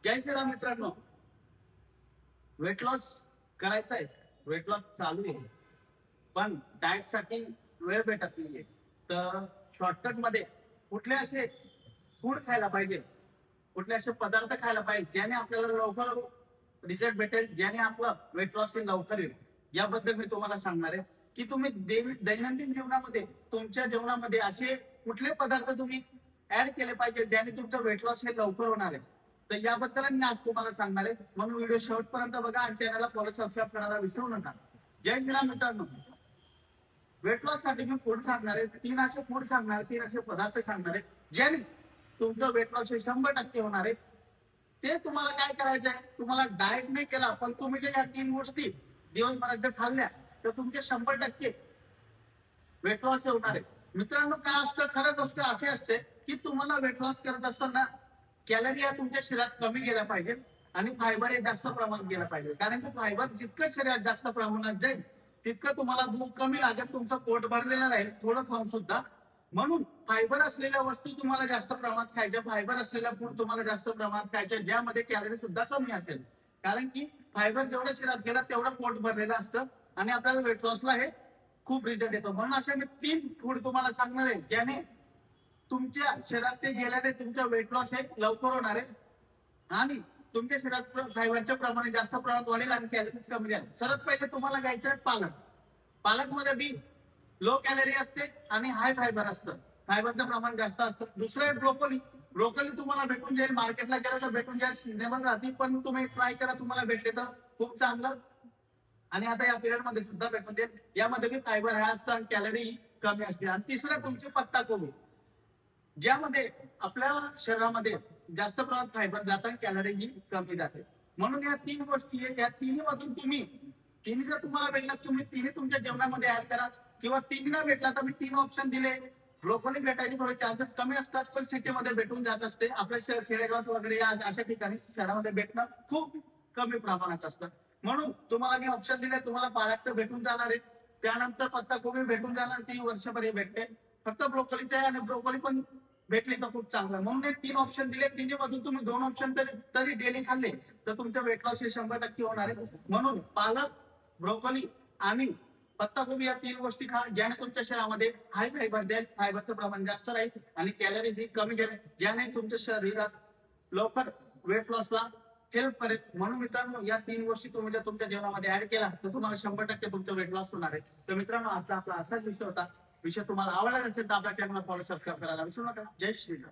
जय श्रीराम मित्रांनो. Weight loss करायचा आहे, वेट लॉस चालू आहे, पण डाएट साठी वेळ भेटत नाहीये. तर शॉर्टकट मध्ये कुठले असे फूड खायला पाहिजे, कुठले असे पदार्थ खायला पाहिजे ज्याने आपल्याला लवकर रिझल्ट भेटेल, ज्याने आपलं वेट लॉस लवकर येईल, याबद्दल मी तुम्हाला सांगणार आहे की तुम्ही दैनंदिन जीवनामध्ये तुमच्या जेवणामध्ये असे कुठले पदार्थ तुम्ही ऍड केले पाहिजे ज्याने तुमचं वेट लॉस हे लवकर होणार आहे. तर याबद्दल मी आज तुम्हाला सांगणार आहे, म्हणून व्हिडिओ शेवटपर्यंत बघा आणि चॅनलला फॉलो सबस्क्राईब करायला विसरू नका. जय श्रीराम मित्रांनो. वेट लॉस साठी मी फूड सांगणार आहे, तीन असे फूड सांगणार आहे, तीन असे पदार्थ सांगणार आहे ज्याने तुमचं वेट लॉस हे 100% होणार आहे. ते तुम्हाला काय करायचं आहे, तुम्हाला डाएट नाही केला पण तुम्ही जर या तीन गोष्टी दिवसभरात जर खाल्ल्या तर तुमचे 100% वेट लॉस होणार आहे. मित्रांनो, काय असतं, खरं गोष्ट अशी असते की तुम्हाला वेट लॉस करत असताना कॅलरी या तुमच्या शरीरात कमी गेल्या पाहिजे आणि फायबर हे जास्त प्रमाणात गेलं पाहिजे. कारण की फायबर जितकं शरीरात जास्त प्रमाणात जाईल तितकं तुम्हाला भूक कमी लागेल, तुमचं पोट भरलेलं राहील थोडं खाऊन सुद्धा. म्हणून फायबर असलेल्या वस्तू तुम्हाला जास्त प्रमाणात खायच्या, फायबर असलेल्या फूड तुम्हाला जास्त प्रमाणात खायच्या ज्यामध्ये कॅलरी सुद्धा कमी असेल. कारण की फायबर जेवढं शरीरात गेलं तेवढं पोट भरलेलं असतं आणि आपल्याला वेट लॉसला हे खूप रिझल्ट येतो. म्हणून असे मी तीन फूड तुम्हाला सांगणार आहे ज्याने तुमच्या शरीरात ते गेल्याने तुमचा वेट लॉस हे लवकर होणार आहे आणि तुमच्या शरीरात फायबरच्या प्रमाणे जास्त प्रमाणात वाढेल आणि कॅलरीज कमी राहील. सर्वात पहिले तुम्हाला घ्यायचं आहे पालक. पालकमध्ये बी लो कॅलरी असते आणि हाय फायबर असतं, फायबरचं प्रमाण जास्त असतं. दुसरं आहे ब्रोकोली. ब्रोकोली तुम्हाला भेटून जाईल, मार्केटला गेलं तर भेटून जाईल, सिजनेबल राहते, पण तुम्ही ट्राय करा, तुम्हाला भेटले तर खूप चांगलं. आणि आता या पिरियड मध्ये सुद्धा भेटून जाईल, यामध्ये बी फायबर हे असतं आणि कॅलरी कमी असते. आणि तिसरं तुमची पत्ता कोबी, ज्यामध्ये आपल्या शरीरामध्ये जास्त प्रमाणात फायबर जातं आणि कॅलरी ही कमी जाते. म्हणून या तीन गोष्टी आहेत, या तिन्ही मधून तिन्ही जर तुम्हाला भेटला तुम्ही तिन्ही तुमच्या जेवणामध्ये ऍड करा, किंवा तीन न भेटला तर मी तीन ऑप्शन दिले. ब्रोकोली भेटायचे थोडे चान्सेस कमी असतात, पण सिटीमध्ये भेटून जात असते. आपल्या खेडेगावात वगैरे अशा ठिकाणी शहरामध्ये भेटणं खूप कमी प्रमाणात असतं. म्हणून तुम्हाला मी ऑप्शन दिले, तुम्हाला पालक तर भेटून जाणार आहे, त्यानंतर पत्ता कोबी भेटून जाणार, ती वर्षभर भेटते. फक्त ब्रोकोलीचे आहे आणि ब्रोकोली पण भेटली तर खूप चांगलं. म्हणून हे तीन ऑप्शन दिले, तिन्ही मधून तुम्ही दोन ऑप्शन तरी डेली खाल्ले तर तुमचं वेट लॉस हे 100% होणार आहे. म्हणून पालक, ब्रोकोली आणि पत्ताकोबी या तीन गोष्टी खा ज्याने तुमच्या शरीरामध्ये हाय फायबर जाईल, फायबरचं प्रमाण जास्त राहील आणि कॅलरीज ही कमी जाईल, ज्याने तुमच्या शरीरात लवकर वेट लॉसला हेल्प करेल. म्हणून मित्रांनो, या तीन गोष्टी तुम्ही जर तुमच्या जीवनामध्ये ऍड केला तर तुम्हाला 100% तुमचं वेट लॉस होणार आहे. तर मित्रांनो, आपला असाच विषय होता. विषय तुम्हाला आवडला असेल तर आपल्या चॅनलला फॉलो सबस्क्राईब करायला विसरू नका. जय श्रीराम.